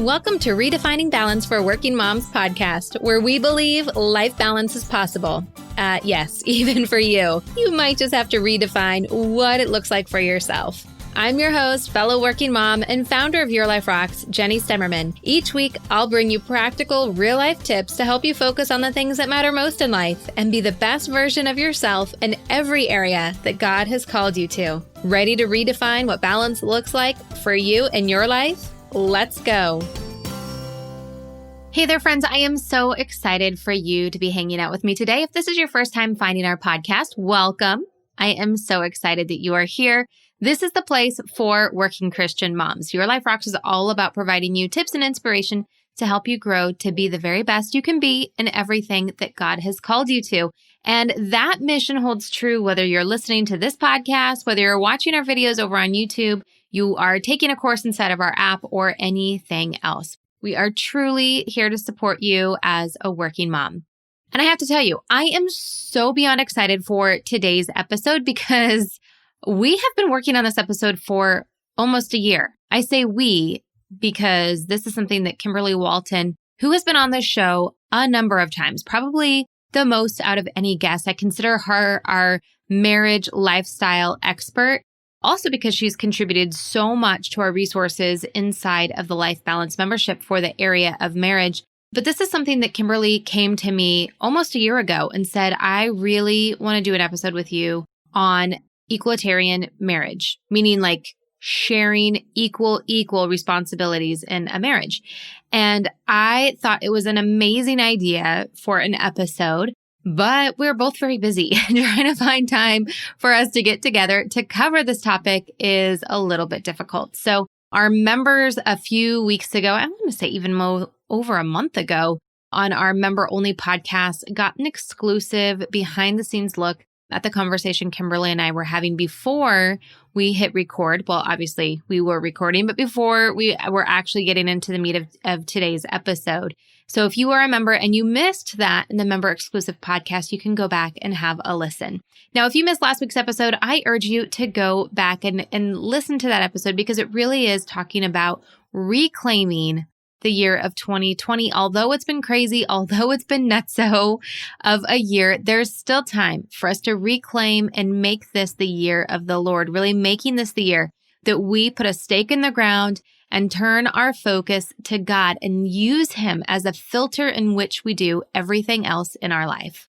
Welcome to Redefining Balance for Working Moms podcast, where we believe life balance is possible. Yes, even for you. You might just have to redefine what it looks like for yourself. I'm your host, fellow working mom, and founder of Your Life Rocks, Jenny Stemmerman. Each week, I'll bring you practical, real-life tips to help you focus on the things that matter most in life and be the best version of yourself in every area that God has called you to. Ready to redefine what balance looks like for you and your life? Let's go. Hey there, friends. I am so excited for you to be hanging out with me today. If this is your first time finding our podcast, welcome. I am so excited that you are here. This is the place for working Christian moms. Your Life Rocks is all about providing you tips and inspiration to help you grow to be the very best you can be in everything that God has called you to. And that mission holds true whether you're listening to this podcast, whether you're watching our videos over on YouTube, you are taking a course inside of our app, or anything else. We are truly here to support you as a working mom. And I have to tell you, I am so beyond excited for today's episode because we have been working on this episode for almost a year. I say we because this is something that Kimberly Walton, who has been on this show a number of times, probably the most out of any guest. I consider her our marriage lifestyle expert. Also because she's contributed so much to our resources inside of the Life Balance membership for the area of marriage. But this is something that Kimberly came to me almost a year ago and said, I really want to do an episode with you on equalitarian marriage, meaning like sharing equal responsibilities in a marriage. And I thought it was an amazing idea for an episode. But we're both very busy and trying to find time for us to get together to cover this topic is a little bit difficult. So our members a few weeks ago, I want to say even over a month ago, on our member-only podcast, got an exclusive behind-the-scenes look at the conversation Kimberly and I were having before we hit record. Well, obviously we were recording, but before we were actually getting into the meat of today's episode. So if you are a member and you missed that in the member exclusive podcast, you can go back and have a listen. Now, if you missed last week's episode, I urge you to go back and listen to that episode because it really is talking about reclaiming the year of 2020. Although it's been crazy, although it's been nutso of a year, there's still time for us to reclaim and make this the year of the Lord, really making this the year that we put a stake in the ground and turn our focus to God and use Him as a filter in which we do everything else in our life.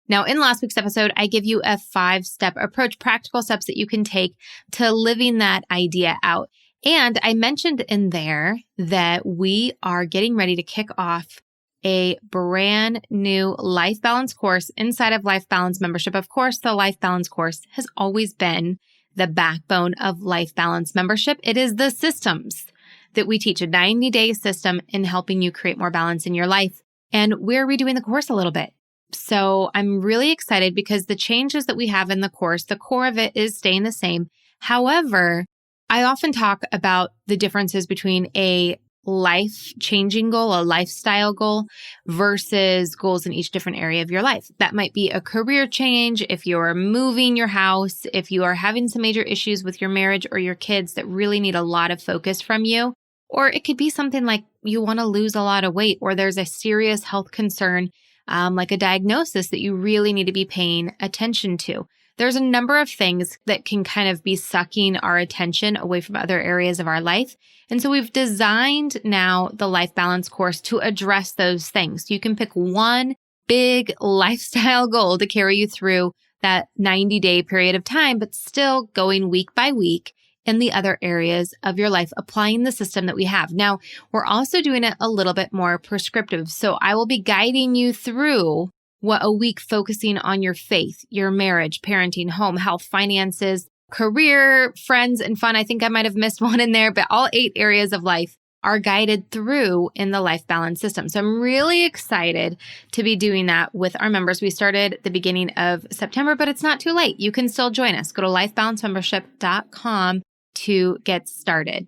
Now, in last week's episode, I give you a 5-step approach, practical steps that you can take to living that idea out. And I mentioned in there that we are getting ready to kick off a brand new Life Balance course inside of Life Balance membership. Of course, the Life Balance course has always been the backbone of Life Balance membership. It is the systems that we teach, a 90-day system in helping you create more balance in your life. And we're redoing the course a little bit. So I'm really excited because the changes that we have in the course, the core of it is staying the same. However, I often talk about the differences between a life-changing goal, a lifestyle goal, versus goals in each different area of your life. That might be a career change, if you're moving your house, if you are having some major issues with your marriage or your kids that really need a lot of focus from you. Or it could be something like you want to lose a lot of weight, or there's a serious health concern, like a diagnosis that you really need to be paying attention to. There's a number of things that can kind of be sucking our attention away from other areas of our life. And so we've designed now the Life Balance course to address those things. You can pick one big lifestyle goal to carry you through that 90-day period of time, but still going week by week in the other areas of your life, applying the system that we have. Now, we're also doing it a little bit more prescriptive. So I will be guiding you through what a week focusing on your faith, your marriage, parenting, home, health, finances, career, friends, and fun. I think I might have missed one in there, but all 8 areas of life are guided through in the Life Balance system. So I'm really excited to be doing that with our members. We started at the beginning of September, but it's not too late. You can still join us. Go to lifebalancemembership.com to get started.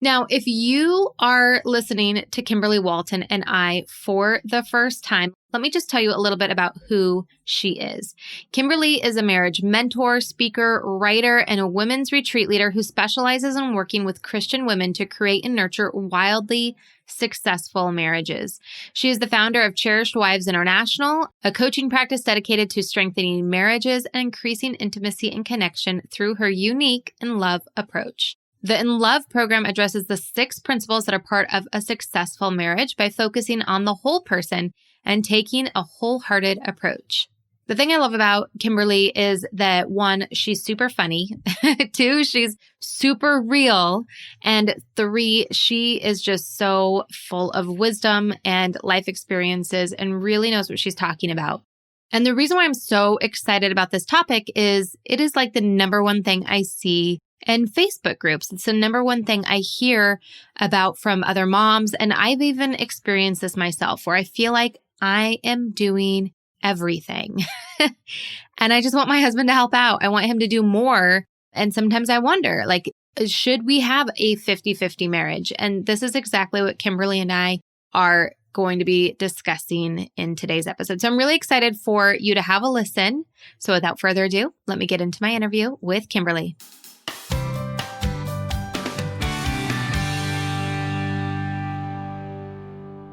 Now, if you are listening to Kimberly Walton and I for the first time, let me just tell you a little bit about who she is. Kimberly is a marriage mentor, speaker, writer, and a women's retreat leader who specializes in working with Christian women to create and nurture wildly successful marriages. She is the founder of Cherished Wives International, a coaching practice dedicated to strengthening marriages and increasing intimacy and connection through her unique In Love approach. The In Love program addresses the 6 principles that are part of a successful marriage by focusing on the whole person and taking a wholehearted approach. The thing I love about Kimberly is that 1, she's super funny. 2, she's super real. And 3, she is just so full of wisdom and life experiences and really knows what she's talking about. And the reason why I'm so excited about this topic is it is like the number one thing I see in Facebook groups. It's the number one thing I hear about from other moms. And I've even experienced this myself where I feel like I am doing everything. And I just want my husband to help out. I want him to do more. And sometimes I wonder, like, should we have a 50-50 marriage? And this is exactly what Kimberly and I are going to be discussing in today's episode. So I'm really excited for you to have a listen. So without further ado, let me get into my interview with Kimberly.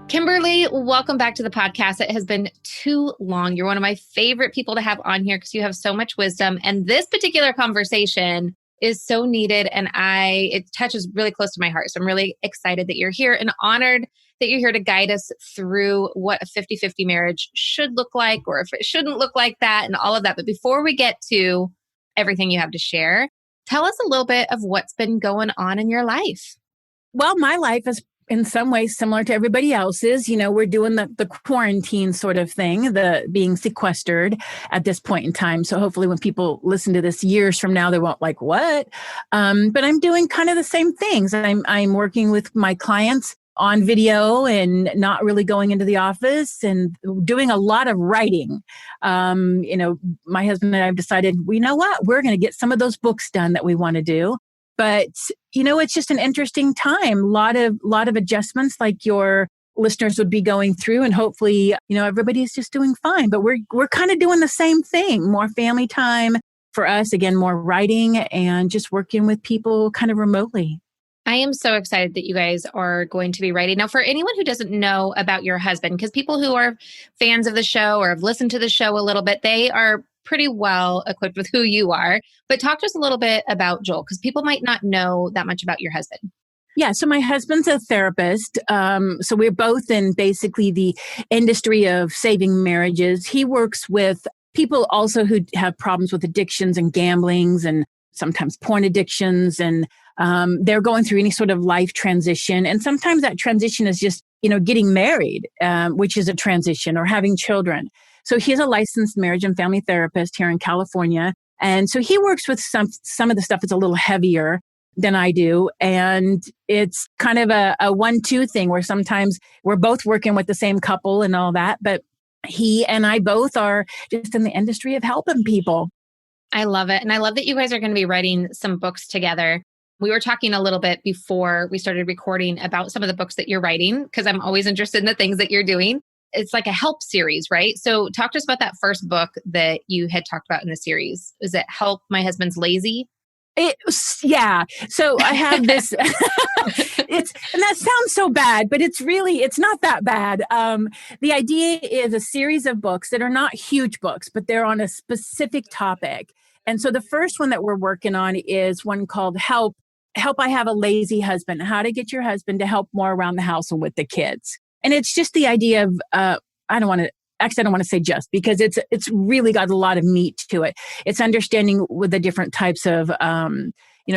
Kimberly, welcome back to the podcast. It has been too long. You're one of my favorite people to have on here because you have so much wisdom. And this particular conversation is so needed and it touches really close to my heart. So I'm really excited that you're here and honored that you're here to guide us through what a 50-50 marriage should look like or if it shouldn't look like that and all of that. But before we get to everything you have to share, tell us a little bit of what's been going on in your life. Well, my life is in some ways similar to everybody else's. You know, we're doing the quarantine sort of thing, the being sequestered at this point in time. So hopefully when people listen to this years from now, they won't like, what? But I'm doing kind of the same things. I'm working with my clients on video and not really going into the office and doing a lot of writing. My husband and I have decided, you know what, we're going to get some of those books done that we want to do. But, it's just an interesting time. A lot of adjustments like your listeners would be going through. And hopefully, everybody's just doing fine. But we're kind of doing the same thing. More family time for us. Again, more writing and just working with people kind of remotely. I am so excited that you guys are going to be writing. Now, for anyone who doesn't know about your husband, because people who are fans of the show or have listened to the show a little bit, they are pretty well equipped with who you are. But talk to us a little bit about Joel, because people might not know that much about your husband. Yeah, so my husband's a therapist. So we're both in basically the industry of saving marriages. He works with people also who have problems with addictions and gamblings and sometimes porn addictions. And they're going through any sort of life transition. And sometimes that transition is just, getting married, which is a transition, or having children. So he's a licensed marriage and family therapist here in California. And so he works with some of the stuff that's a little heavier than I do. And it's kind of a 1-2 thing where sometimes we're both working with the same couple and all that. But he and I both are just in the industry of helping people. I love it. And I love that you guys are going to be writing some books together. We were talking a little bit before we started recording about some of the books that you're writing, because I'm always interested in the things that you're doing. It's like a help series, right? So talk to us about that first book that you had talked about in the series. Is it Help My Husband's Lazy? Yeah. So I have this, and that sounds so bad, but it's not that bad. The idea is a series of books that are not huge books, but they're on a specific topic. And so the first one that we're working on is one called Help, I Have a Lazy Husband, How to Get Your Husband to Help More Around the House and with the Kids. And it's just the idea of, I don't want to say just, because it's really got a lot of meat to it. It's understanding with the different types of,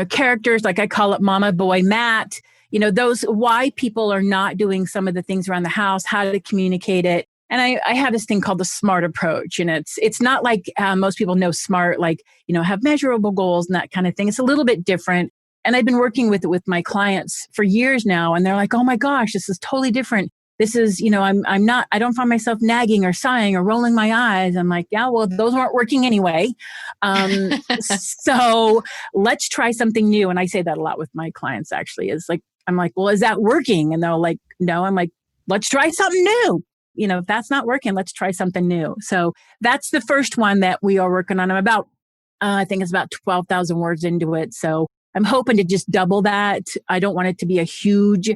characters, like I call it Mama, Boy, Matt, those why people are not doing some of the things around the house, how to communicate it. And I have this thing called the SMART approach. And it's not like most people know SMART, like, have measurable goals and that kind of thing. It's a little bit different. And I've been working with my clients for years now. And they're like, oh my gosh, this is totally different. This is, I don't find myself nagging or sighing or rolling my eyes. I'm like, yeah, well, those aren't working anyway. So let's try something new. And I say that a lot with my clients, actually, is like, I'm like, well, is that working? And they're like, no. I'm like, let's try something new. If that's not working, let's try something new. So that's the first one that we are working on. I'm about, I think it's about 12,000 words into it. So I'm hoping to just double that. I don't want it to be a huge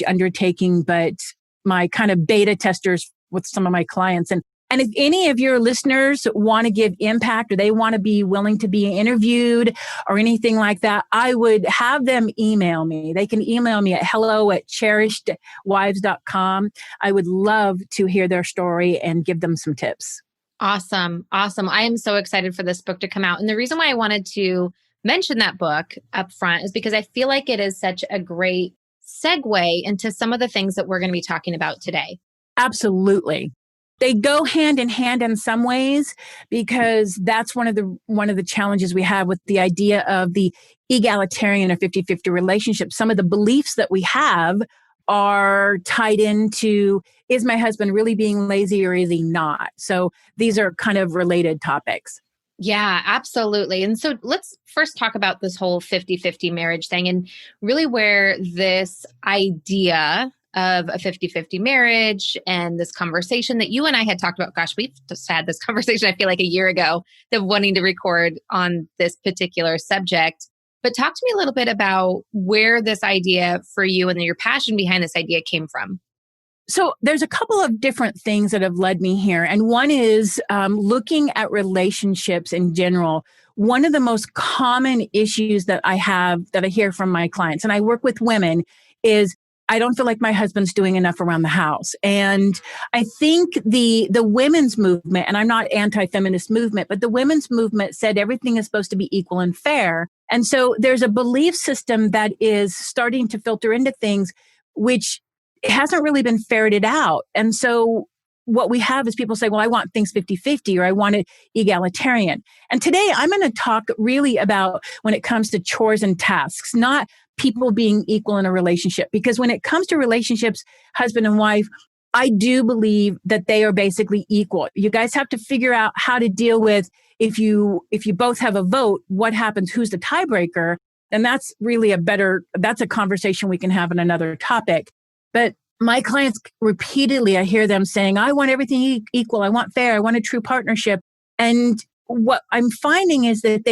undertaking, but my kind of beta testers with some of my clients. And if any of your listeners want to give impact or they want to be willing to be interviewed or anything like that, I would have them email me. They can email me at hello@cherishedwives.com. I would love to hear their story and give them some tips. Awesome. Awesome. I am so excited for this book to come out. And the reason why I wanted to mention that book up front is because I feel like it is such a great segue into some of the things that we're going to be talking about today. Absolutely. They go hand in hand in some ways, because that's one of the challenges we have with the idea of the egalitarian or 50-50 relationship. Some of the beliefs that we have are tied into, is my husband really being lazy or is he not? So these are kind of related topics. Yeah, absolutely. And so let's first talk about this whole 50-50 marriage thing and really where this idea of a 50-50 marriage and this conversation that you and I had talked about. Gosh, we've just had this conversation, I feel like a year ago, of wanting to record on this particular subject. But talk to me a little bit about where this idea for you and your passion behind this idea came from. So there's a couple of different things that have led me here. And one is looking at relationships in general. One of the most common issues that I hear from my clients, and I work with women, is I don't feel like my husband's doing enough around the house. And I think the women's movement, and I'm not anti-feminist movement, but the women's movement said everything is supposed to be equal and fair. And so there's a belief system that is starting to filter into things, which it hasn't really been ferreted out. And so what we have is people say, well, I want things 50-50 or I want it egalitarian. And today I'm going to talk really about when it comes to chores and tasks, not people being equal in a relationship. Because when it comes to relationships, husband and wife, I do believe that they are basically equal. You guys have to figure out how to deal with if you both have a vote, what happens? Who's the tiebreaker? And that's really that's a conversation we can have on another topic. But my clients repeatedly, I hear them saying, I want everything equal. I want fair. I want a true partnership. And what I'm finding is that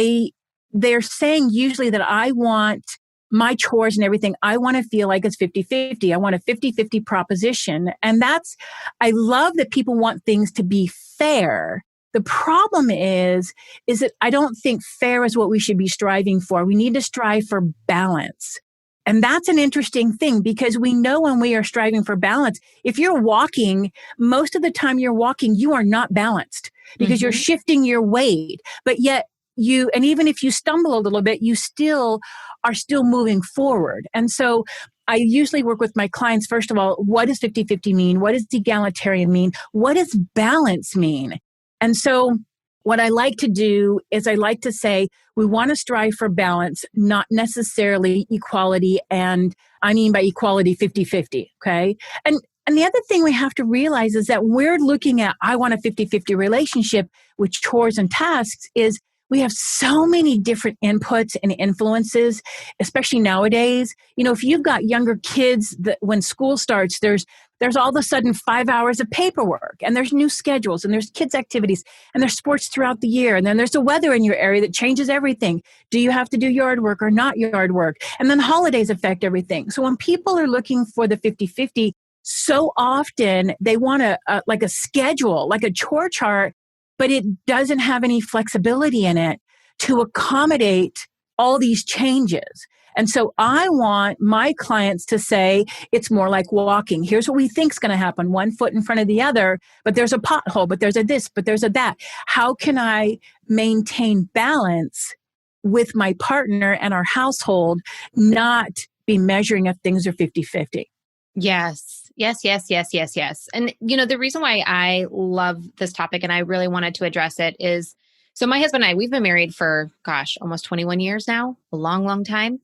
they're saying usually that I want my chores and everything. I want to feel like it's 50-50. I want a 50-50 proposition. And I love that people want things to be fair. The problem is that I don't think fair is what we should be striving for. We need to strive for balance. And that's an interesting thing, because we know when we are striving for balance, if you're walking, most of the time you're walking, you are not balanced because you're shifting your weight. But yet and even if you stumble a little bit, you are still moving forward. And so I usually work with my clients, first of all, what does 50-50 mean? What does egalitarian mean? What does balance mean? And so what I like to do is I like to say, we want to strive for balance, not necessarily equality. And I mean by equality 50-50. Okay. And the other thing we have to realize is that we're looking at, I want a 50-50 relationship with chores and tasks, is we have so many different inputs and influences, especially nowadays. If you've got younger kids, that when school starts, there's all of a sudden 5 hours of paperwork, and there's new schedules, and there's kids' activities, and there's sports throughout the year. And then there's the weather in your area that changes everything. Do you have to do yard work or not yard work? And then holidays affect everything. So when people are looking for the 50-50, so often they want like a schedule, like a chore chart, but it doesn't have any flexibility in it to accommodate all these changes. And so I want my clients to say, it's more like walking. Here's what we think is going to happen. One foot in front of the other, but there's a pothole, but there's a this, but there's a that. How can I maintain balance with my partner and our household, not be measuring if things are 50-50? Yes. And, the reason why I love this topic and I really wanted to address it is, so my husband and I, we've been married for, almost 21 years now, a long, long time.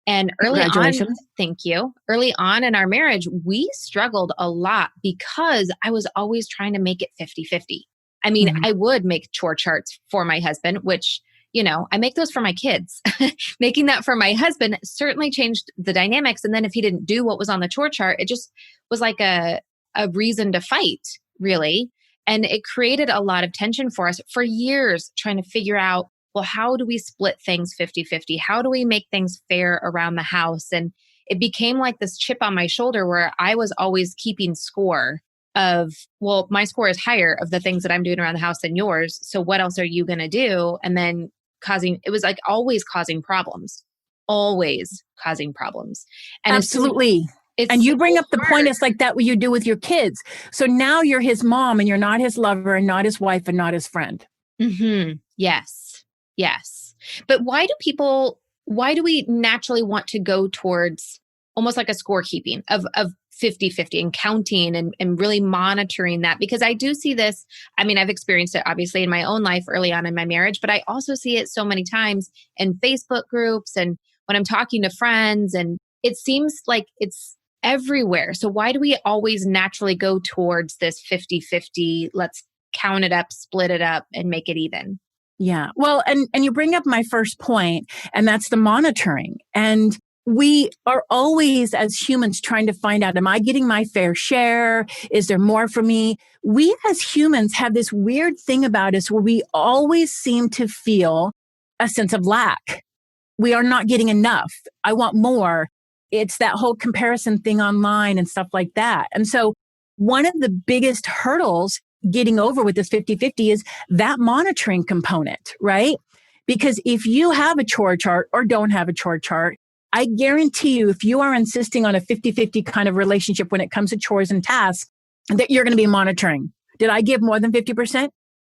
And early on, thank you. Early on in our marriage, we struggled a lot because I was always trying to make it 50-50. I mean, I would make chore charts for my husband, which I make those for my kids. Making that for my husband certainly changed the dynamics. And then if he didn't do what was on the chore chart, it just was like a reason to fight, really. And it created a lot of tension for us for years, trying to figure out, well, how do we split things 50-50? How do we make things fair around the house? And it became like this chip on my shoulder where I was always keeping score of, well, my score is higher of the things that I'm doing around the house than yours. So what else are you going to do? And then it was like always causing problems, always causing problems. And absolutely. And you bring up the point, it's like that what you do with your kids. So now you're his mom and you're not his lover and not his wife and not his friend. Mm-hmm. Yes. Yes. But why do we naturally want to go towards almost like a scorekeeping of 50-50 and counting and really monitoring that? Because I do see this. I mean, I've experienced it obviously in my own life early on in my marriage, but I also see it so many times in Facebook groups and when I'm talking to friends, and it seems like it's everywhere. So why do we always naturally go towards this 50-50? Let's count it up, split it up, and make it even. Yeah. Well, and you bring up my first point, and that's the monitoring. And we are always, as humans, trying to find out, am I getting my fair share? Is there more for me? We as humans have this weird thing about us where we always seem to feel a sense of lack. We are not getting enough. I want more. It's that whole comparison thing online and stuff like that. And so one of the biggest hurdles getting over with this 50-50 is that monitoring component, right? Because if you have a chore chart or don't have a chore chart, I guarantee you, if you are insisting on a 50-50 kind of relationship when it comes to chores and tasks, that you're going to be monitoring. Did I give more than 50%?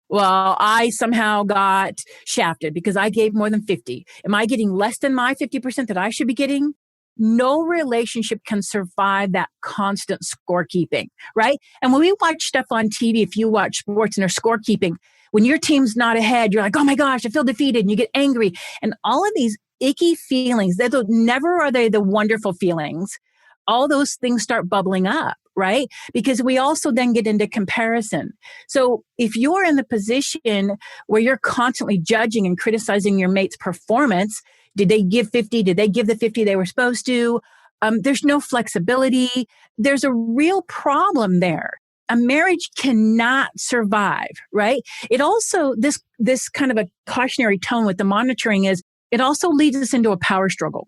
Well, I somehow got shafted because I gave more than 50. Am I getting less than my 50% that I should be getting? No relationship can survive that constant scorekeeping, right? And when we watch stuff on TV, if you watch sports and they're scorekeeping, when your team's not ahead, you're like, oh my gosh, I feel defeated, and you get angry. And all of these icky feelings, never are they the wonderful feelings. All those things start bubbling up, right? Because we also then get into comparison. So if you're in the position where you're constantly judging and criticizing your mate's performance, did they give 50? Did they give the 50 they were supposed to? There's no flexibility. There's a real problem there. A marriage cannot survive, right? It also, this kind of a cautionary tone with the monitoring is, it also leads us into a power struggle.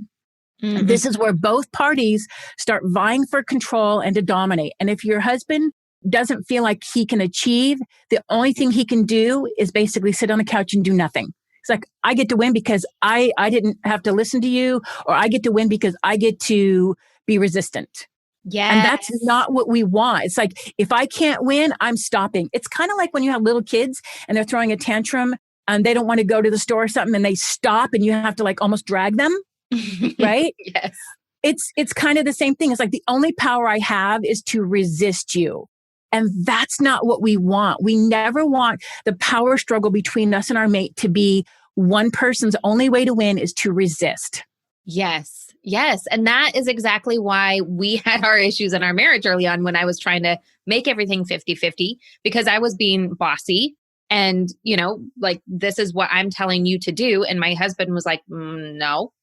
Mm-hmm. This is where both parties start vying for control and to dominate. And if your husband doesn't feel like he can achieve, the only thing he can do is basically sit on the couch and do nothing. It's like, I get to win because I didn't have to listen to you, or I get to win because I get to be resistant. Yeah. And that's not what we want. It's like, if I can't win, I'm stopping. It's kind of like when you have little kids and they're throwing a tantrum and they don't want to go to the store or something and they stop and you have to like almost drag them. Right? Yes. It's kind of the same thing. It's like, the only power I have is to resist you. And that's not what we want. We never want the power struggle between us and our mate to be one person's only way to win is to resist. Yes. Yes. And that is exactly why we had our issues in our marriage early on when I was trying to make everything 50-50 because I was being bossy and, like, this is what I'm telling you to do. And my husband was like, no,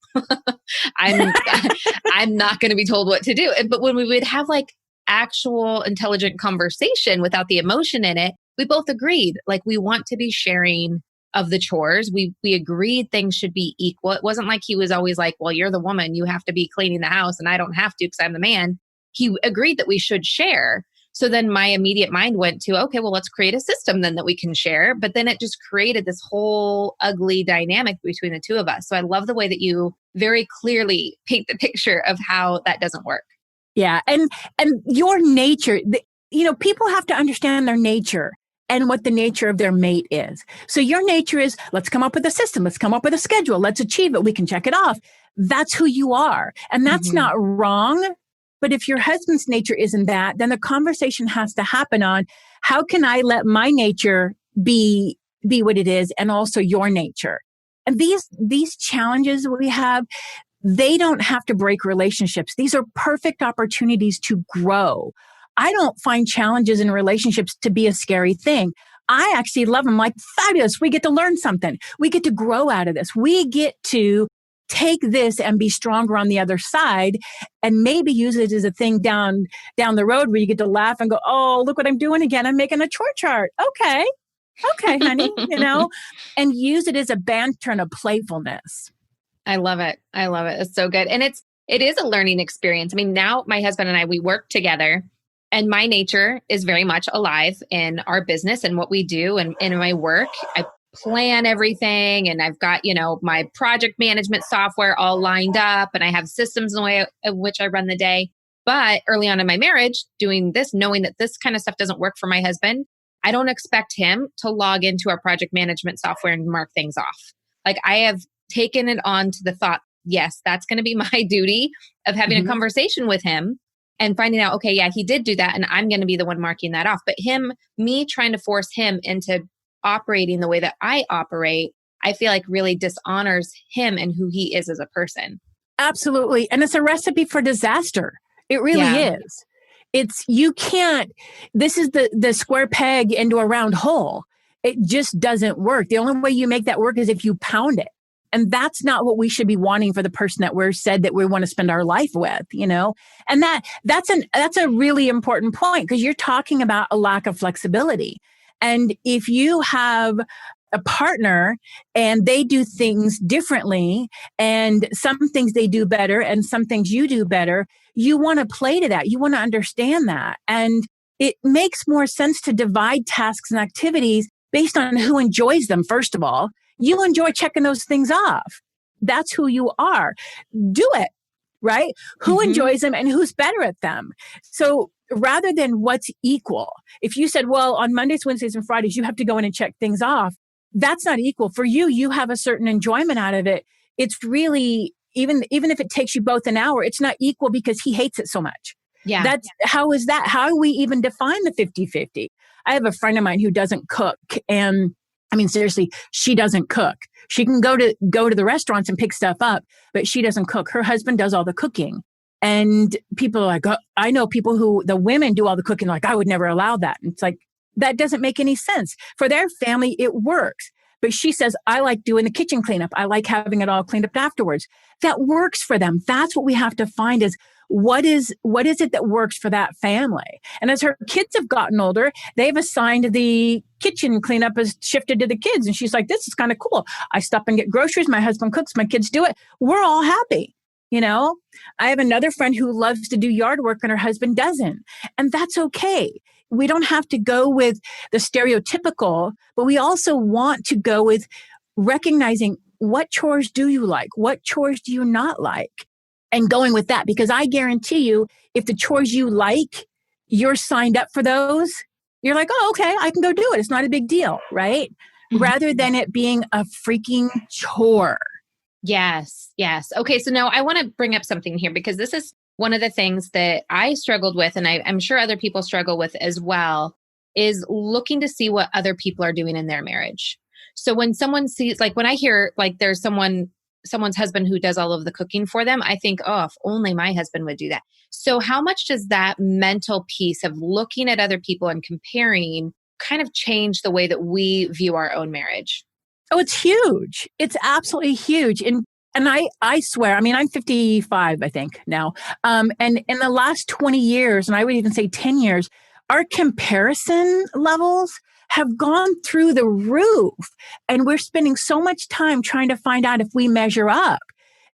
I'm not going to be told what to do. But when we would have like actual intelligent conversation without the emotion in it, we both agreed, like, we want to be sharing of the chores. We agreed things should be equal. It wasn't like he was always like, well, you're the woman, you have to be cleaning the house and I don't have to because I'm the man. He agreed that we should share. So then my immediate mind went to, okay, well, let's create a system then that we can share. But then it just created this whole ugly dynamic between the two of us. So I love the way that you very clearly paint the picture of how that doesn't work. Yeah. And your nature, people have to understand their nature and what the nature of their mate is. So your nature is, let's come up with a system. Let's come up with a schedule. Let's achieve it. We can check it off. That's who you are. And that's not wrong. But if your husband's nature isn't that, then the conversation has to happen on, how can I let my nature be what it is and also your nature? And these challenges we have, they don't have to break relationships. These are perfect opportunities to grow. I don't find challenges in relationships to be a scary thing. I actually love them. Like, fabulous. We get to learn something. We get to grow out of this. We get to take this and be stronger on the other side, and maybe use it as a thing down the road where you get to laugh and go, oh, look what I'm doing again. I'm making a chore chart. Okay, honey, and use it as a banter and a playfulness. I love it. I love it. It's so good. And it is a learning experience. I mean, now my husband and I, we work together, and my nature is very much alive in our business and what we do. And in my work, I plan everything, and I've got, my project management software all lined up, and I have systems in the way in which I run the day. But early on in my marriage, doing this, knowing that this kind of stuff doesn't work for my husband, I don't expect him to log into our project management software and mark things off. Like, I have taken it on to the thought, yes, that's going to be my duty of having a conversation with him and finding out, okay, yeah, he did do that, and I'm going to be the one marking that off. But me trying to force him into operating the way that I operate, I feel like really dishonors him and who he is as a person. Absolutely. And it's a recipe for disaster. It really is. You can't, this is the square peg into a round hole. It just doesn't work. The only way you make that work is if you pound it. And that's not what we should be wanting for the person that we're said that we want to spend our life with, And that's a really important point, because you're talking about a lack of flexibility. And if you have a partner and they do things differently, and some things they do better and some things you do better, you want to play to that. You want to understand that. And it makes more sense to divide tasks and activities based on who enjoys them. First of all, you enjoy checking those things off. That's who you are. Do it, right? Who enjoys them and who's better at them? So rather than what's equal, if you said, well, on Mondays, Wednesdays, and Fridays, you have to go in and check things off, that's not equal. For you, you have a certain enjoyment out of it. It's really, even if it takes you both an hour, it's not equal because he hates it so much. Yeah. How is that? How do we even define the 50-50? I have a friend of mine who doesn't cook, and I mean, seriously, she doesn't cook. She can go to the restaurants and pick stuff up, but she doesn't cook. Her husband does all the cooking. And people are like, I know people who the women do all the cooking. Like, I would never allow that. And it's like, that doesn't make any sense. For their family, it works. But she says, I like doing the kitchen cleanup. I like having it all cleaned up afterwards. That works for them. That's what we have to find is what is it that works for that family? And as her kids have gotten older, they've assigned the kitchen cleanup has shifted to the kids. And she's like, this is kind of cool. I stop and get groceries. My husband cooks. My kids do it. We're all happy. I have another friend who loves to do yard work and her husband doesn't. And that's okay. We don't have to go with the stereotypical, but we also want to go with recognizing what chores do you like? What chores do you not like? And going with that, because I guarantee you, if the chores you like, you're signed up for those, you're like, oh, okay, I can go do it. It's not a big deal, right? Rather than it being a freaking chore. Yes. Okay. So now I want to bring up something here, because this is one of the things that I struggled with, and I'm sure other people struggle with as well, is looking to see what other people are doing in their marriage. So when someone sees, like when I hear like there's someone's husband who does all of the cooking for them, I think, oh, if only my husband would do that. So how much does that mental piece of looking at other people and comparing kind of change the way that we view our own marriage? Oh, it's huge. It's absolutely huge. And I swear, I mean, I'm 55, I think now. And in the last 20 years, and I would even say 10 years, our comparison levels have gone through the roof. And we're spending so much time trying to find out if we measure up.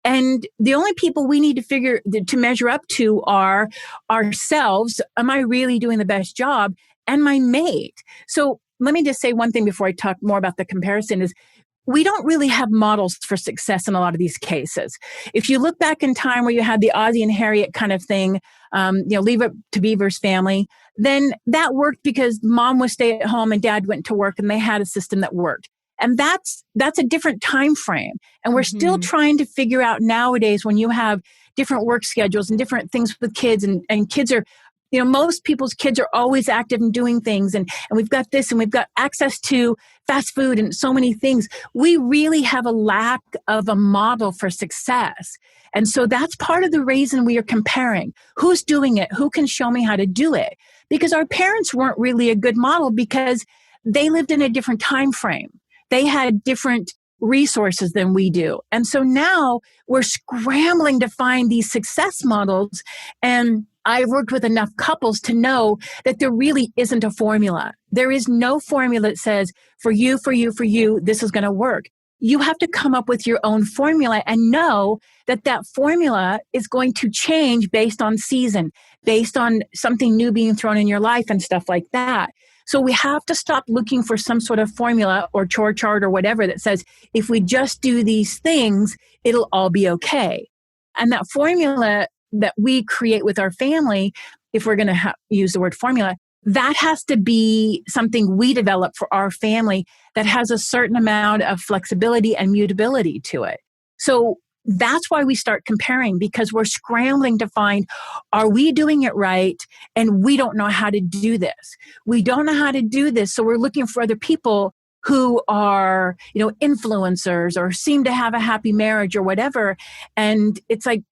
And the only people we need to measure up to are ourselves. Am I really doing the best job? And my mate. So let me just say one thing before I talk more about the comparison is we don't really have models for success in a lot of these cases. If you look back in time where you had the Ozzie and Harriet kind of thing, Leave It to Beaver's family, then that worked because mom was stay at home and dad went to work and they had a system that worked. And that's a different time frame. And we're still trying to figure out nowadays when you have different work schedules and different things with kids and kids are, most people's kids are always active and doing things. And we've got this and we've got access to fast food and so many things. We really have a lack of a model for success. And so that's part of the reason we are comparing. Who's doing it? Who can show me how to do it? Because our parents weren't really a good model because they lived in a different time frame. They had different resources than we do. And so now we're scrambling to find these success models. And I've worked with enough couples to know that there really isn't a formula. There is no formula that says, for you, this is going to work. You have to come up with your own formula and know that that formula is going to change based on season, based on something new being thrown in your life and stuff like that. So we have to stop looking for some sort of formula or chore chart or whatever that says, if we just do these things, it'll all be okay. And that formula that we create with our family, if we're going to use the word formula, that has to be something we develop for our family that has a certain amount of flexibility and mutability to it. So that's why we start comparing, because we're scrambling to find, are we doing it right? And we don't know how to do this. We don't know how to do this. So we're looking for other people who are, influencers or seem to have a happy marriage or whatever. And it's like,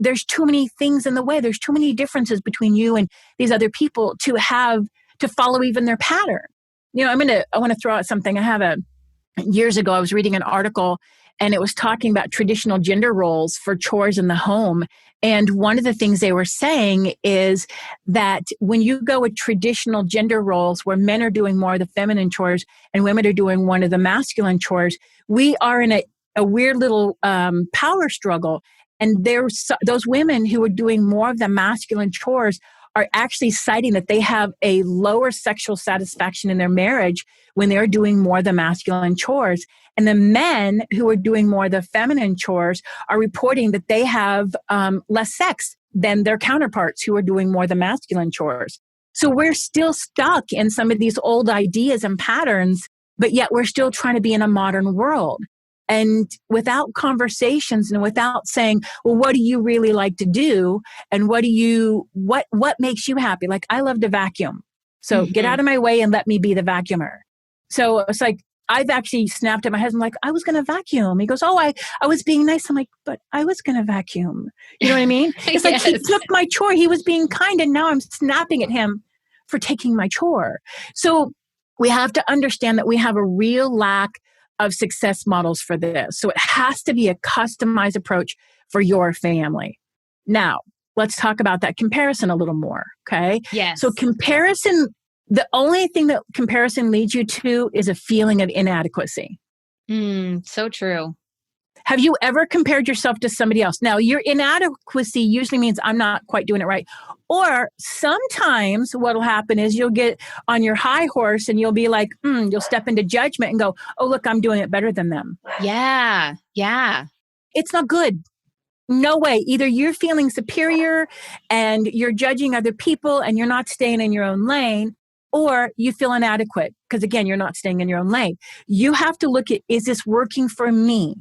there's too many things in the way. There's too many differences between you and these other people to follow even their pattern. I want to throw out something. Years ago, I was reading an article and it was talking about traditional gender roles for chores in the home. And one of the things they were saying is that when you go with traditional gender roles where men are doing more of the feminine chores and women are doing one of the masculine chores, we are in a weird little power struggle. And those women who are doing more of the masculine chores are actually citing that they have a lower sexual satisfaction in their marriage when they're doing more of the masculine chores. And the men who are doing more of the feminine chores are reporting that they have less sex than their counterparts who are doing more of the masculine chores. So we're still stuck in some of these old ideas and patterns, but yet we're still trying to be in a modern world. And without conversations and without saying, well, what do you really like to do? And what makes you happy? Like, I love to vacuum. So get out of my way and let me be the vacuumer. So it's like, I've actually snapped at my husband, like, I was going to vacuum. He goes, oh, I was being nice. I'm like, but I was going to vacuum. You know what I mean? It's like, he took my chore. He was being kind. And now I'm snapping at him for taking my chore. So we have to understand that we have a real lack of success models for this. So it has to be a customized approach for your family. Now, let's talk about that comparison a little more, okay? Yes. So comparison, the only thing that comparison leads you to is a feeling of inadequacy. So true. Have you ever compared yourself to somebody else? Now, your inadequacy usually means I'm not quite doing it right. Or sometimes what will happen is you'll get on your high horse and you'll be like, you'll step into judgment and go, oh, look, I'm doing it better than them. Yeah. It's not good. No way. Either you're feeling superior and you're judging other people and you're not staying in your own lane, or you feel inadequate because, again, you're not staying in your own lane. You have to look at, is this working for me?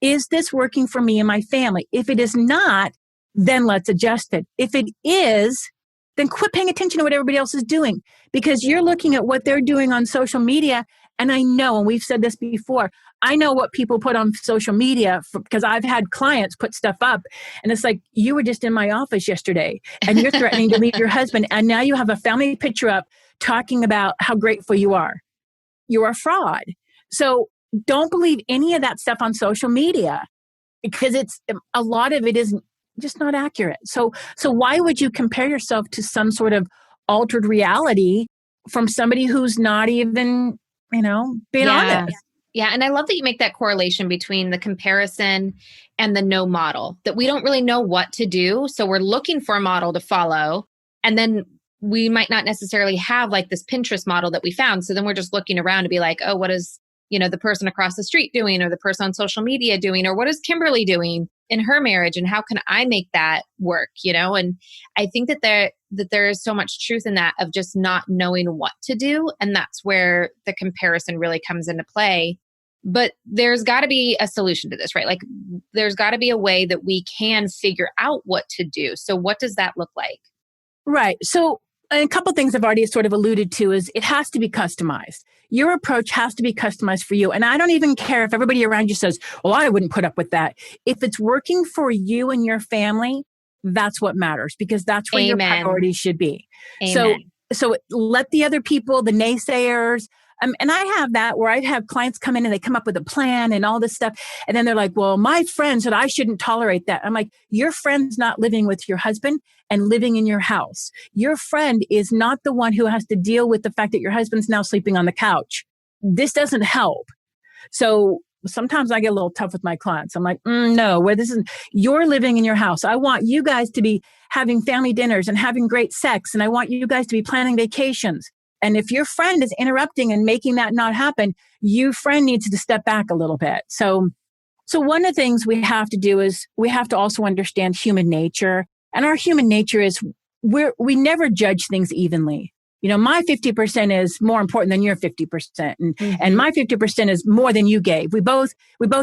Is this working for me and my family? If it is not, then let's adjust it. If it is, then quit paying attention to what everybody else is doing, because you're looking at what they're doing on social media. And I know, and we've said this before, I know what people put on social media because I've had clients put stuff up and it's like, you were just in my office yesterday and you're threatening to leave your husband. And now you have a family picture up talking about how grateful you are. You're a fraud. So don't believe any of that stuff on social media, because a lot of it is just not accurate. So why would you compare yourself to some sort of altered reality from somebody who's not even, being honest? Yeah. And I love that you make that correlation between the comparison and the no model, that we don't really know what to do. So we're looking for a model to follow. And then we might not necessarily have like this Pinterest model that we found. So then we're just looking around to be like, oh, what is, the person across the street doing, or the person on social media doing, or what is Kimberly doing in her marriage? And how can I make that work? And I think that there is so much truth in that, of just not knowing what to do. And that's where the comparison really comes into play. But there's got to be a solution to this, right? Like, there's got to be a way that we can figure out what to do. So what does that look like? Right. So a couple of things I've already sort of alluded to is it has to be customized. Your approach has to be customized for you. And I don't even care if everybody around you says, well, I wouldn't put up with that. If it's working for you and your family, that's what matters, because that's where your priorities should be. Amen. So let the other people, the naysayers, And I have that where I'd have clients come in and they come up with a plan and all this stuff. And then they're like, well, my friend said I shouldn't tolerate that. I'm like, your friend's not living with your husband and living in your house. Your friend is not the one who has to deal with the fact that your husband's now sleeping on the couch. This doesn't help. So sometimes I get a little tough with my clients. I'm like, no, where this is, you're living in your house. I want you guys to be having family dinners and having great sex. And I want you guys to be planning vacations. And if your friend is interrupting and making that not happen, your friend needs to step back a little bit. So one of the things we have to do is we have to also understand human nature. And our human nature is we never judge things evenly. You know, my 50% is more important than your 50%. And my 50% is more than you gave. We both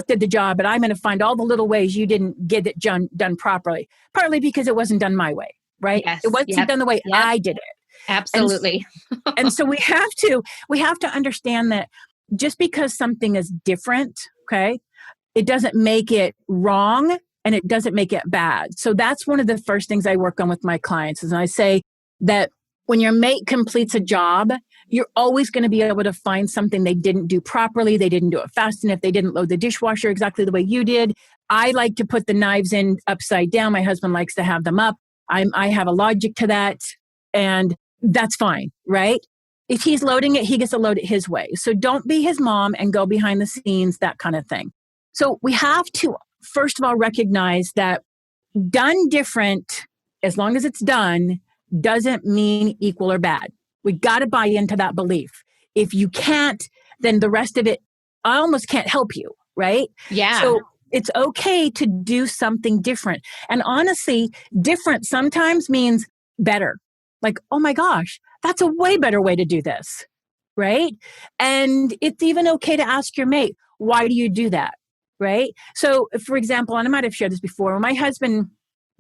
did the job, but I'm going to find all the little ways you didn't get it done properly, partly because it wasn't done my way, right? Yes. It wasn't done the way I did it. Absolutely. And so we have to understand that just because something is different, okay, it doesn't make it wrong and it doesn't make it bad. So that's one of the first things I work on with my clients is I say that when your mate completes a job, you're always going to be able to find something they didn't do properly. They didn't do it fast enough. They didn't load the dishwasher exactly the way you did. I like to put the knives in upside down. My husband likes to have them up. I have a logic to that. And that's fine, right? If he's loading it, he gets to load it his way. So don't be his mom and go behind the scenes, that kind of thing. So we have to, first of all, recognize that done different, as long as it's done, doesn't mean equal or bad. We got to buy into that belief. If you can't, then the rest of it, I almost can't help you, right? Yeah. So it's okay to do something different. And honestly, different sometimes means better. Like, oh my gosh, that's a way better way to do this, right? And it's even okay to ask your mate, why do you do that, right? So for example, and I might have shared this before, when my husband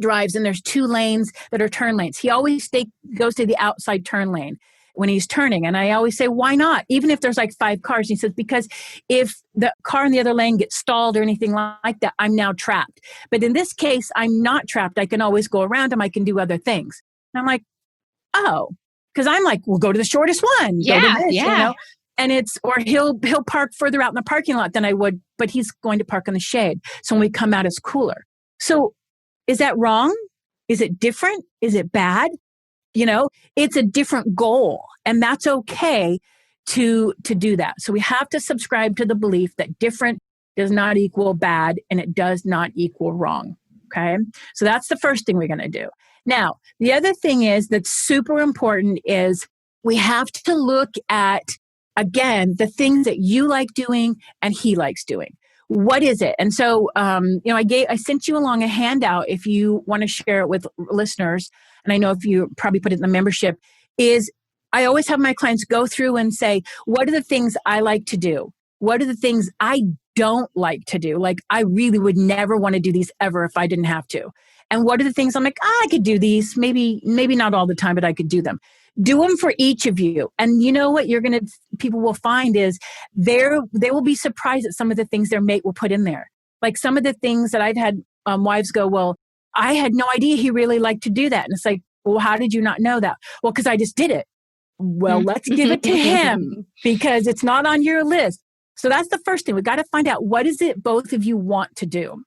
drives and there's 2 lanes that are turn lanes, he always goes to the outside turn lane when he's turning. And I always say, why not? Even if there's like 5 cars. And he says, because if the car in the other lane gets stalled or anything like that, I'm now trapped. But in this case, I'm not trapped. I can always go around him. I can do other things. And I'm like, oh, because I'm like, we'll go to the shortest one. Yeah, go to this, yeah. you know? And or he'll park further out in the parking lot than I would, but he's going to park in the shade. So when we come out, it's cooler. So is that wrong? Is it different? Is it bad? You know, it's a different goal, and that's okay to do that. So we have to subscribe to the belief that different does not equal bad, and it does not equal wrong. Okay. So that's the first thing we're going to do. Now, the other thing is that's super important is we have to look at, again, the things that you like doing and he likes doing. What is it? And so, I sent you along a handout if you want to share it with listeners. And I know if you probably put it in the membership, is I always have my clients go through and say, what are the things I like to do? What are the things I don't like to do? Like, I really would never want to do these ever if I didn't have to. And what are the things I'm like, I could do these, maybe not all the time, but I could do them. Do them for each of you. And you know what people will find is they will be surprised at some of the things their mate will put in there. Like some of the things that I've had wives go, well, I had no idea he really liked to do that. And it's like, well, how did you not know that? Well, because I just did it. Well, let's give it to him because it's not on your list. So that's the first thing. We got to find out, what is it both of you want to do?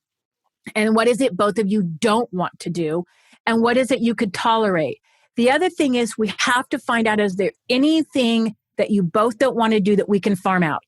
And what is it both of you don't want to do? And what is it you could tolerate? The other thing is we have to find out, is there anything that you both don't want to do that we can farm out?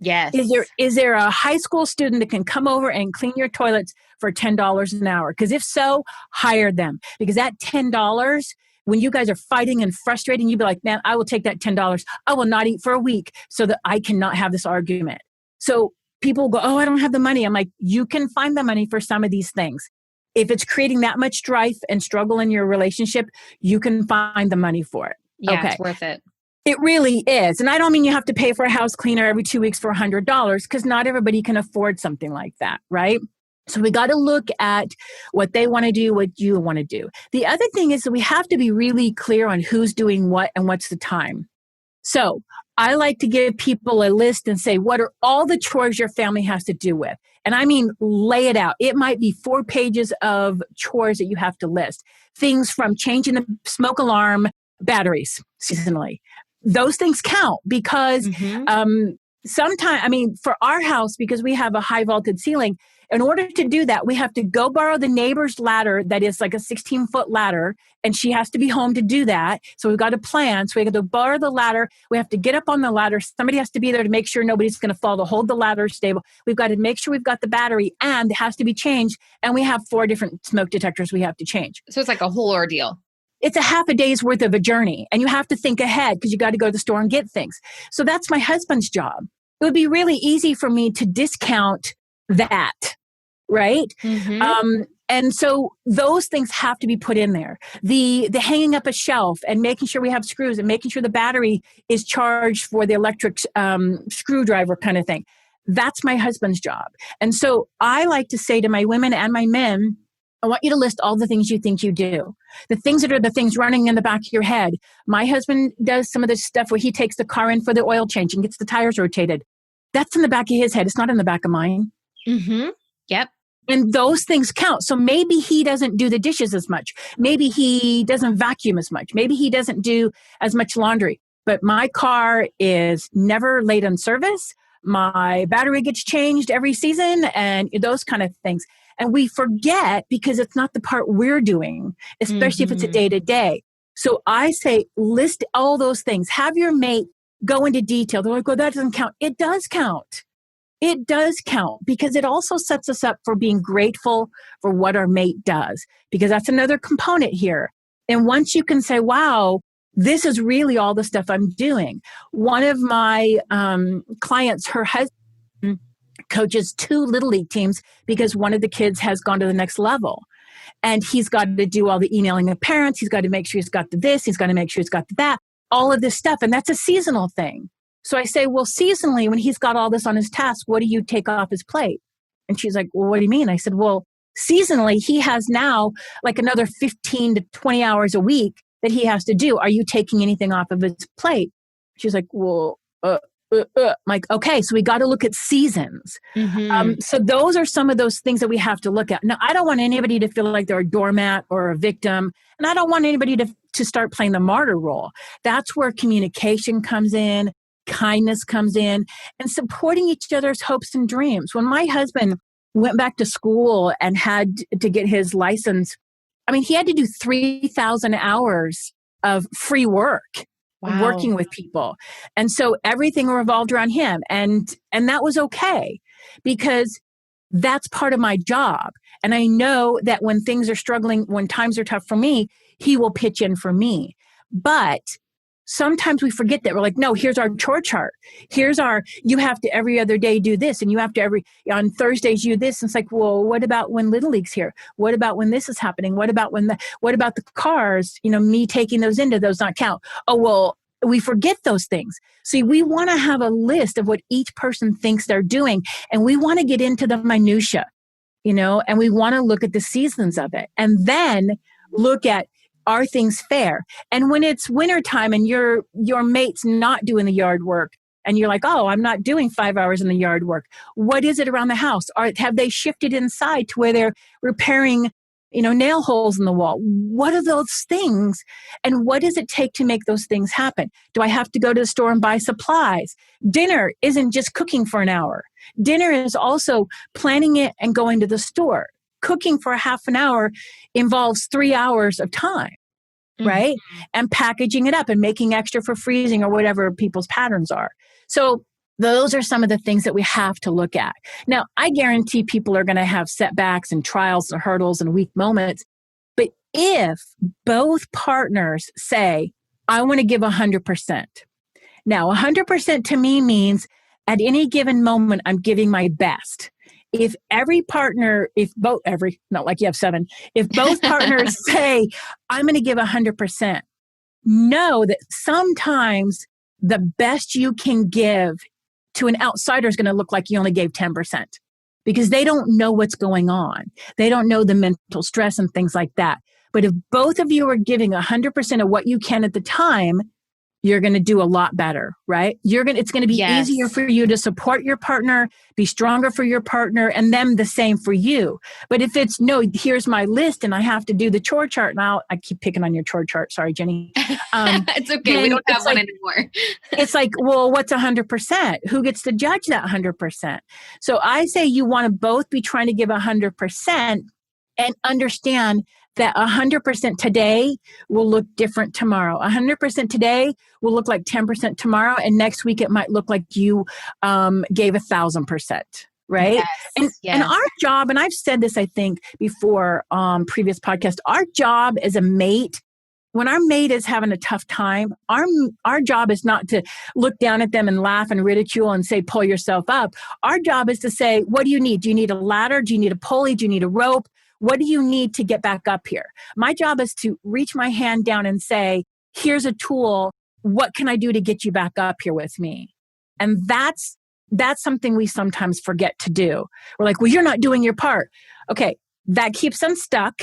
Yes. Is there a high school student that can come over and clean your toilets for $10 an hour? Because if so, hire them. Because that $10, when you guys are fighting and frustrating, you'd be like, man, I will take that $10. I will not eat for a week so that I cannot have this argument. So people go, oh, I don't have the money. I'm like, you can find the money for some of these things. If it's creating that much strife and struggle in your relationship, you can find the money for it. Yeah, okay. It's worth it. It really is. And I don't mean you have to pay for a house cleaner every 2 weeks for $100, because not everybody can afford something like that, right? So we got to look at what they want to do, what you want to do. The other thing is that we have to be really clear on who's doing what and what's the time. So I like to give people a list and say, what are all the chores your family has to do with? And I mean, lay it out. It might be 4 pages of chores that you have to list. Things from changing the smoke alarm batteries seasonally, those things count because Mm-hmm. sometimes, I mean, for our house, because we have a high vaulted ceiling, in order to do that, we have to go borrow the neighbor's ladder that is like a 16-foot ladder, and she has to be home to do that. So we've got a plan. So we have to borrow the ladder. We have to get up on the ladder. Somebody has to be there to make sure nobody's going to fall, to hold the ladder stable. We've got to make sure we've got the battery, and it has to be changed. And we have 4 different smoke detectors we have to change. So it's like a whole ordeal. It's a half a day's worth of a journey, and you have to think ahead because you got to go to the store and get things. So that's my husband's job. It would be really easy for me to discount that, right? Mm-hmm. And so those things have to be put in there. The hanging up a shelf and making sure we have screws and making sure the battery is charged for the electric screwdriver kind of thing. That's my husband's job. And so I like to say to my women and my men, I want you to list all the things you think you do. The things that are the things running in the back of your head. My husband does some of this stuff where he takes the car in for the oil change and gets the tires rotated. That's in the back of his head. It's not in the back of mine. Mm-hmm. Yep. And those things count. So maybe he doesn't do the dishes as much. Maybe he doesn't vacuum as much. Maybe he doesn't do as much laundry. But my car is never late on service. My battery gets changed every season and those kind of things. And we forget because it's not the part we're doing, especially if it's a day to day. So I say, list all those things. Have your mate go into detail. They're like, oh, that doesn't count. It does count. It does count because it also sets us up for being grateful for what our mate does, because that's another component here. And once you can say, wow, this is really all the stuff I'm doing. One of my clients, her husband, coaches 2 little league teams because one of the kids has gone to the next level. And he's got to do all the emailing of parents. He's got to make sure he's got the this. He's got to make sure he's got the that, all of this stuff. And that's a seasonal thing. So I say, well, seasonally, when he's got all this on his task, what do you take off his plate? And she's like, well, what do you mean? I said, well, seasonally, he has now like another 15 to 20 hours a week that he has to do. Are you taking anything off of his plate? She's like, well, I'm like, okay, so we got to look at seasons. Mm-hmm. So those are some of those things that we have to look at. Now, I don't want anybody to feel like they're a doormat or a victim. And I don't want anybody to start playing the martyr role. That's where communication comes in, kindness comes in, and supporting each other's hopes and dreams. When my husband went back to school and had to get his license, I mean, he had to do 3,000 hours of free work. Wow. Working with people. And so everything revolved around him. And that was okay because that's part of my job. And I know that when things are struggling, when times are tough for me, he will pitch in for me. But sometimes we forget that. We're like, no, here's our chore chart. You have to every other day do this. And you have to on Thursdays, you do this. And it's like, well, what about when Little League's here? What about when this is happening? What about the cars, me taking those into those not count? Oh, well, we forget those things. See, we want to have a list of what each person thinks they're doing. And we want to get into the minutia, and we want to look at the seasons of it. And then look at, are things fair? And when it's wintertime and your mate's not doing the yard work and you're like, oh, I'm not doing 5 hours in the yard work. What is it around the house? Have they shifted inside to where they're repairing, nail holes in the wall? What are those things? And what does it take to make those things happen? Do I have to go to the store and buy supplies? Dinner isn't just cooking for an hour. Dinner is also planning it and going to the store. Cooking for a half an hour involves 3 hours of time, right? Mm-hmm. And packaging it up and making extra for freezing or whatever people's patterns are. So those are some of the things that we have to look at. Now, I guarantee people are going to have setbacks and trials and hurdles and weak moments. But if both partners say, I want to give 100%. Now, 100% to me means at any given moment, I'm giving my best. If not like you have 7, if both partners say, I'm going to give 100%, know that sometimes the best you can give to an outsider is going to look like you only gave 10% because they don't know what's going on. They don't know the mental stress and things like that. But if both of you are giving 100% of what you can at the time, you're going to do a lot better, right? It's going to be easier for you to support your partner, be stronger for your partner, and them the same for you. But if it's no, here's my list and I have to do the chore chart now. I keep picking on your chore chart. Sorry, Jenny. It's okay. We don't have one anymore. It's like, well, what's 100%? Who gets to judge that 100%? So I say you want to both be trying to give 100% and understand that 100% today will look different tomorrow. 100% today will look like 10% tomorrow. And next week, it might look like you gave 1,000%. Right. And our job, and I've said this, I think, before previous podcast, our job as a mate, when our mate is having a tough time, our job is not to look down at them and laugh and ridicule and say, pull yourself up. Our job is to say, what do you need? Do you need a ladder? Do you need a pulley? Do you need a rope? What do you need to get back up here? My job is to reach my hand down and say, here's a tool. What can I do to get you back up here with me? And that's something we sometimes forget to do. We're like, well, you're not doing your part. Okay, that keeps them stuck.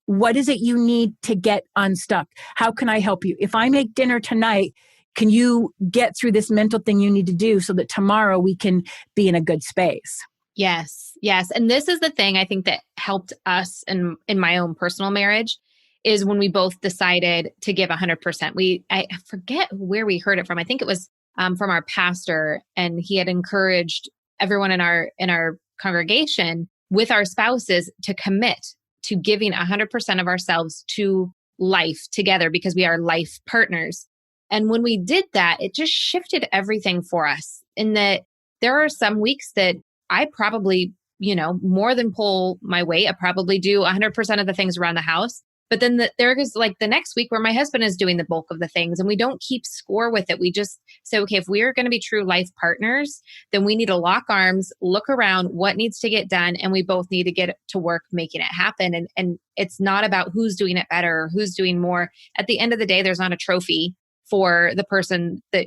What is it you need to get unstuck? How can I help you? If I make dinner tonight, can you get through this mental thing you need to do so that tomorrow we can be in a good space? Yes. And this is the thing I think that helped us in my own personal marriage is when we both decided to give 100%. I forget where we heard it from. I think it was from our pastor, and he had encouraged everyone in our congregation with our spouses to commit to giving 100% of ourselves to life together because we are life partners. And when we did that, it just shifted everything for us in that there are some weeks that I probably, more than pull my weight. I probably do 100% of the things around the house. But then there is like the next week where my husband is doing the bulk of the things and we don't keep score with it. We just say, okay, if we are going to be true life partners, then we need to lock arms, look around what needs to get done. And we both need to get to work making it happen. And it's not about who's doing it better or who's doing more. At the end of the day, there's not a trophy for the person that,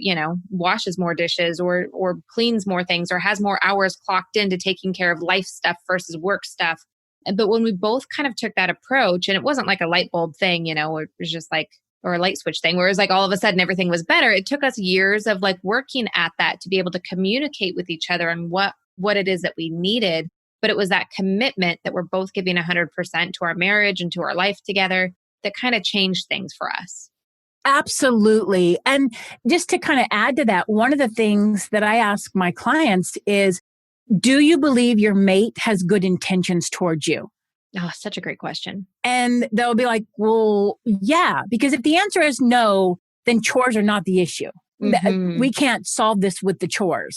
washes more dishes or cleans more things or has more hours clocked into taking care of life stuff versus work stuff. But when we both kind of took that approach, and it wasn't like a light bulb thing, it was just like, or a light switch thing, where it was like all of a sudden everything was better. It took us years of like working at that to be able to communicate with each other and what it is that we needed. But it was that commitment that we're both giving 100% to our marriage and to our life together that kind of changed things for us. Absolutely. And just to kind of add to that, one of the things that I ask my clients is, do you believe your mate has good intentions towards you? Oh, such a great question. And they'll be like, well, yeah, because if the answer is no, then chores are not the issue. Mm-hmm. We can't solve this with the chores.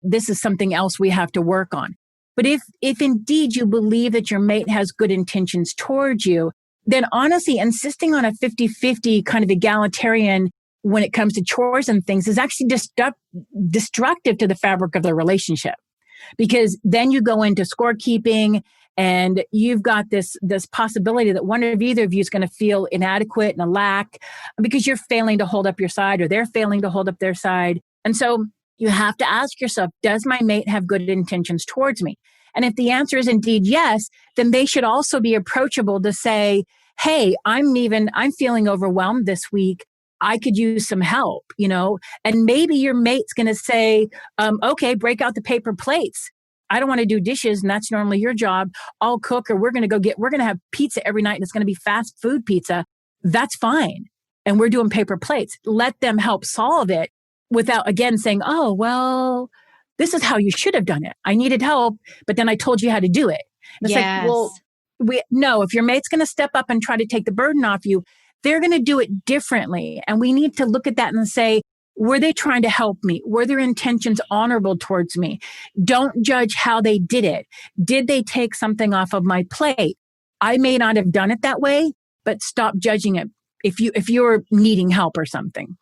This is something else we have to work on. But if indeed you believe that your mate has good intentions towards you, then honestly, insisting on a 50-50 kind of egalitarian when it comes to chores and things is actually destructive to the fabric of the relationship. Because then you go into scorekeeping and you've got this possibility that one of either of you is going to feel inadequate and a lack because you're failing to hold up your side or they're failing to hold up their side. And so you have to ask yourself, does my mate have good intentions towards me? And if the answer is indeed yes, then they should also be approachable to say, hey, I'm feeling overwhelmed this week. I could use some help, and maybe your mate's going to say, okay, break out the paper plates. I don't want to do dishes. And that's normally your job. I'll cook, or we're going to have pizza every night and it's going to be fast food pizza. That's fine. And we're doing paper plates. Let them help solve it without again saying, oh, well, this is how you should have done it. I needed help, but then I told you how to do it. And it's like, well, if your mate's going to step up and try to take the burden off you, they're going to do it differently. And we need to look at that and say, were they trying to help me? Were their intentions honorable towards me? Don't judge how they did it. Did they take something off of my plate? I may not have done it that way, but stop judging it if you're needing help or something.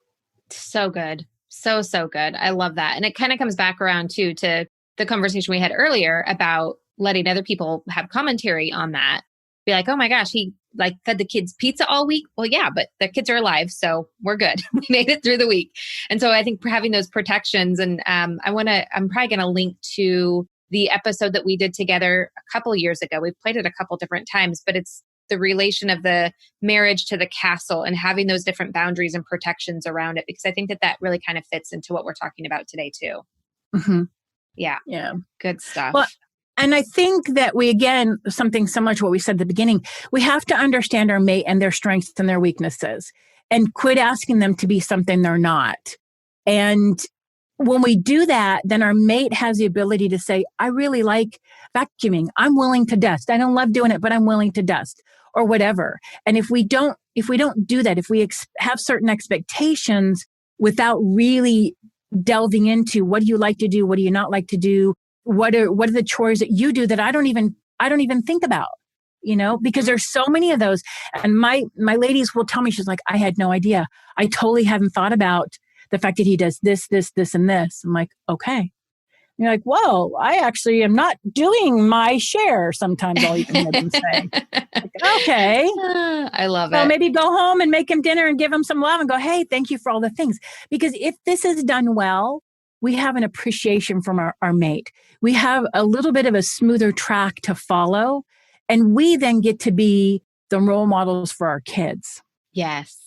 So good. So good. I love that. And it kind of comes back around too to the conversation we had earlier about letting other people have commentary on that. Be like, oh my gosh, he fed the kids pizza all week. Well, yeah, but the kids are alive, so we're good. We made it through the week. And so I think having those protections, and I'm probably going to link to the episode that we did together a couple of years ago. We've played it a couple different times, but it's the relation of the marriage to the castle and having those different boundaries and protections around it, because I think that that really kind of fits into what we're talking about today too. Mhm. Yeah. Yeah. Good stuff. Well, and I think that we, again, something similar to what we said at the beginning, we have to understand our mate and their strengths and their weaknesses and quit asking them to be something they're not. And when we do that, then our mate has the ability to say, I really like vacuuming. I'm willing to dust. I don't love doing it, but I'm willing to dust or whatever. And if we don't do that, if we have certain expectations without really delving into what do you like to do? What do you not like to do? What are the chores that you do that I don't even think about, because there's so many of those. And my ladies will tell me, she's like, I had no idea. I totally hadn't thought about the fact that he does this, this, this, and this. I'm like, okay. You're like, whoa, I actually am not doing my share. Sometimes I'll even hear them say, like, okay. I love So it. maybe go home and make him dinner and give him some love and go, hey, thank you for all the things. Because if this is done well, we have an appreciation from our mate. We have a little bit of a smoother track to follow. And we then get to be the role models for our kids. Yes.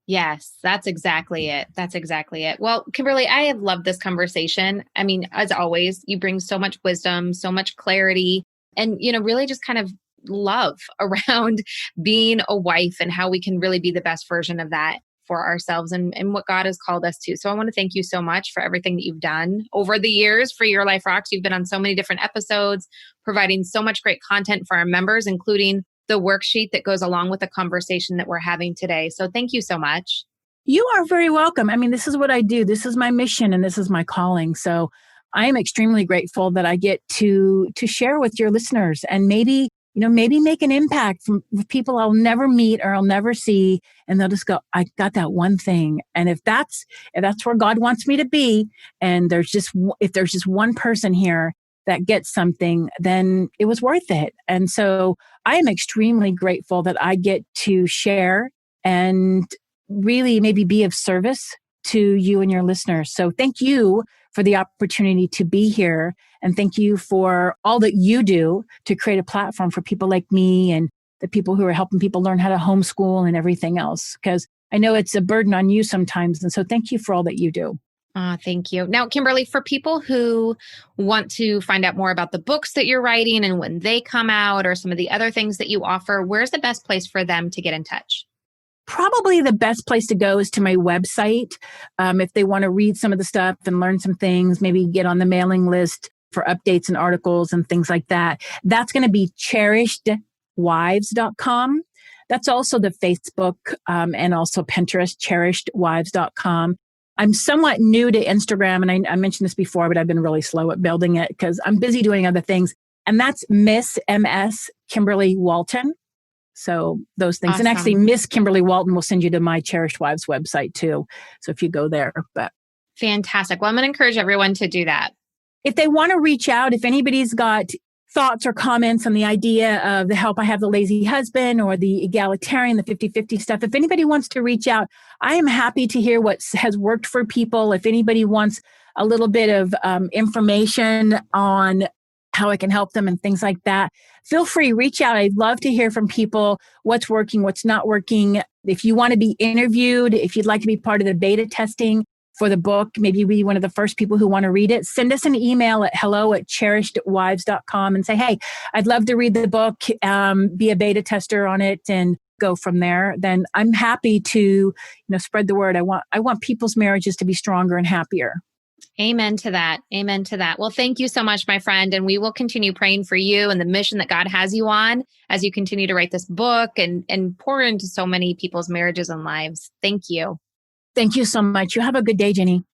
Yes, that's exactly it. That's exactly it. Well, Kimberly, I have loved this conversation. I mean, as always, you bring so much wisdom, so much clarity, and, really just kind of love around being a wife and how we can really be the best version of that for ourselves and what God has called us to. So I want to thank you so much for everything that you've done over the years for Your Life Rocks. You've been on so many different episodes, providing so much great content for our members, including the worksheet that goes along with the conversation that we're having today. So thank you so much. You are very welcome. I mean, this is what I do. This is my mission and this is my calling. So I am extremely grateful that I get to share with your listeners and maybe make an impact from people I'll never meet or I'll never see. And they'll just go, I got that one thing. And if that's where God wants me to be, and if there's just one person here that gets something, then it was worth it. And so I am extremely grateful that I get to share and really maybe be of service to you and your listeners. So thank you for the opportunity to be here. And thank you for all that you do to create a platform for people like me and the people who are helping people learn how to homeschool and everything else. Because I know it's a burden on you sometimes. And so thank you for all that you do. Thank you. Now, Kimberly, for people who want to find out more about the books that you're writing and when they come out or some of the other things that you offer, where's the best place for them to get in touch? Probably the best place to go is to my website. If they want to read some of the stuff and learn some things, maybe get on the mailing list for updates and articles and things like that. That's going to be cherishedwives.com. That's also the Facebook and also Pinterest, cherishedwives.com. I'm somewhat new to Instagram, and I mentioned this before, but I've been really slow at building it because I'm busy doing other things. And that's MS Kimberly Walton. So those things. Awesome. And actually, Miss Kimberly Walton will send you to my Cherished Wives website too. So if you go there, but fantastic. Well, I'm going to encourage everyone to do that. If they want to reach out, if anybody's got thoughts or comments on the idea of the Help I Have the Lazy Husband or the egalitarian, the 50-50 stuff, if anybody wants to reach out, I am happy to hear what has worked for people. If anybody wants a little bit of information on how I can help them and things like that, feel free, reach out. I'd love to hear from people, what's working, what's not working. If you want to be interviewed, if you'd like to be part of the beta testing for the book, maybe be one of the first people who want to read it, send us an email at hello@cherishedwives.com and say, hey, I'd love to read the book, be a beta tester on it and go from there. Then I'm happy to, spread the word. I want people's marriages to be stronger and happier. Amen to that. Amen to that. Well, thank you so much, my friend. And we will continue praying for you and the mission that God has you on as you continue to write this book and pour into so many people's marriages and lives. Thank you. Thank you so much. You have a good day, Jenny.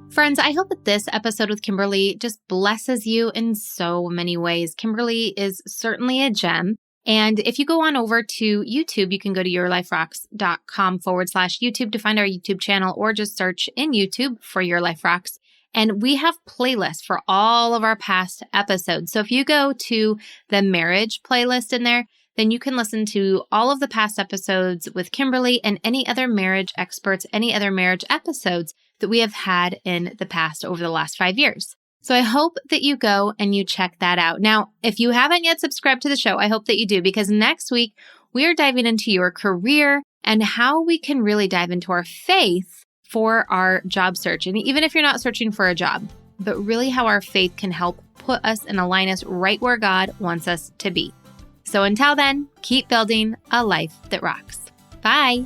Friends, I hope that this episode with Kimberly just blesses you in so many ways. Kimberly is certainly a gem. And if you go on over to YouTube, you can go to yourliferocks.com/YouTube to find our YouTube channel, or just search in YouTube for Your Life Rocks. And we have playlists for all of our past episodes. So if you go to the marriage playlist in there, then you can listen to all of the past episodes with Kimberly and any other marriage experts, any other marriage episodes that we have had in the past over the last 5 years. So I hope that you go and you check that out. Now, if you haven't yet subscribed to the show, I hope that you do, because next week we are diving into your career and how we can really dive into our faith for our job search. And even if you're not searching for a job, but really how our faith can help put us and align us right where God wants us to be. So until then, keep building a life that rocks. Bye.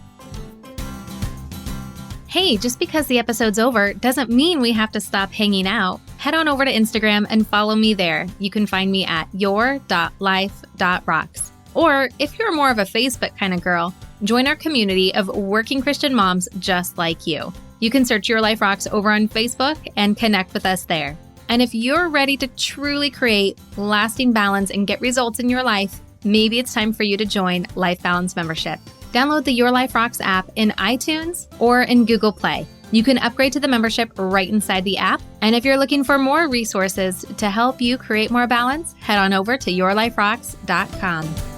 Hey, just because the episode's over doesn't mean we have to stop hanging out. Head on over to Instagram and follow me there. You can find me at your.life.rocks. Or if you're more of a Facebook kind of girl, join our community of working Christian moms just like you. You can search Your Life Rocks over on Facebook and connect with us there. And if you're ready to truly create lasting balance and get results in your life, maybe it's time for you to join Life Balance Membership. Download the Your Life Rocks app in iTunes or in Google Play. You can upgrade to the membership right inside the app. And if you're looking for more resources to help you create more balance, head on over to yourliferocks.com.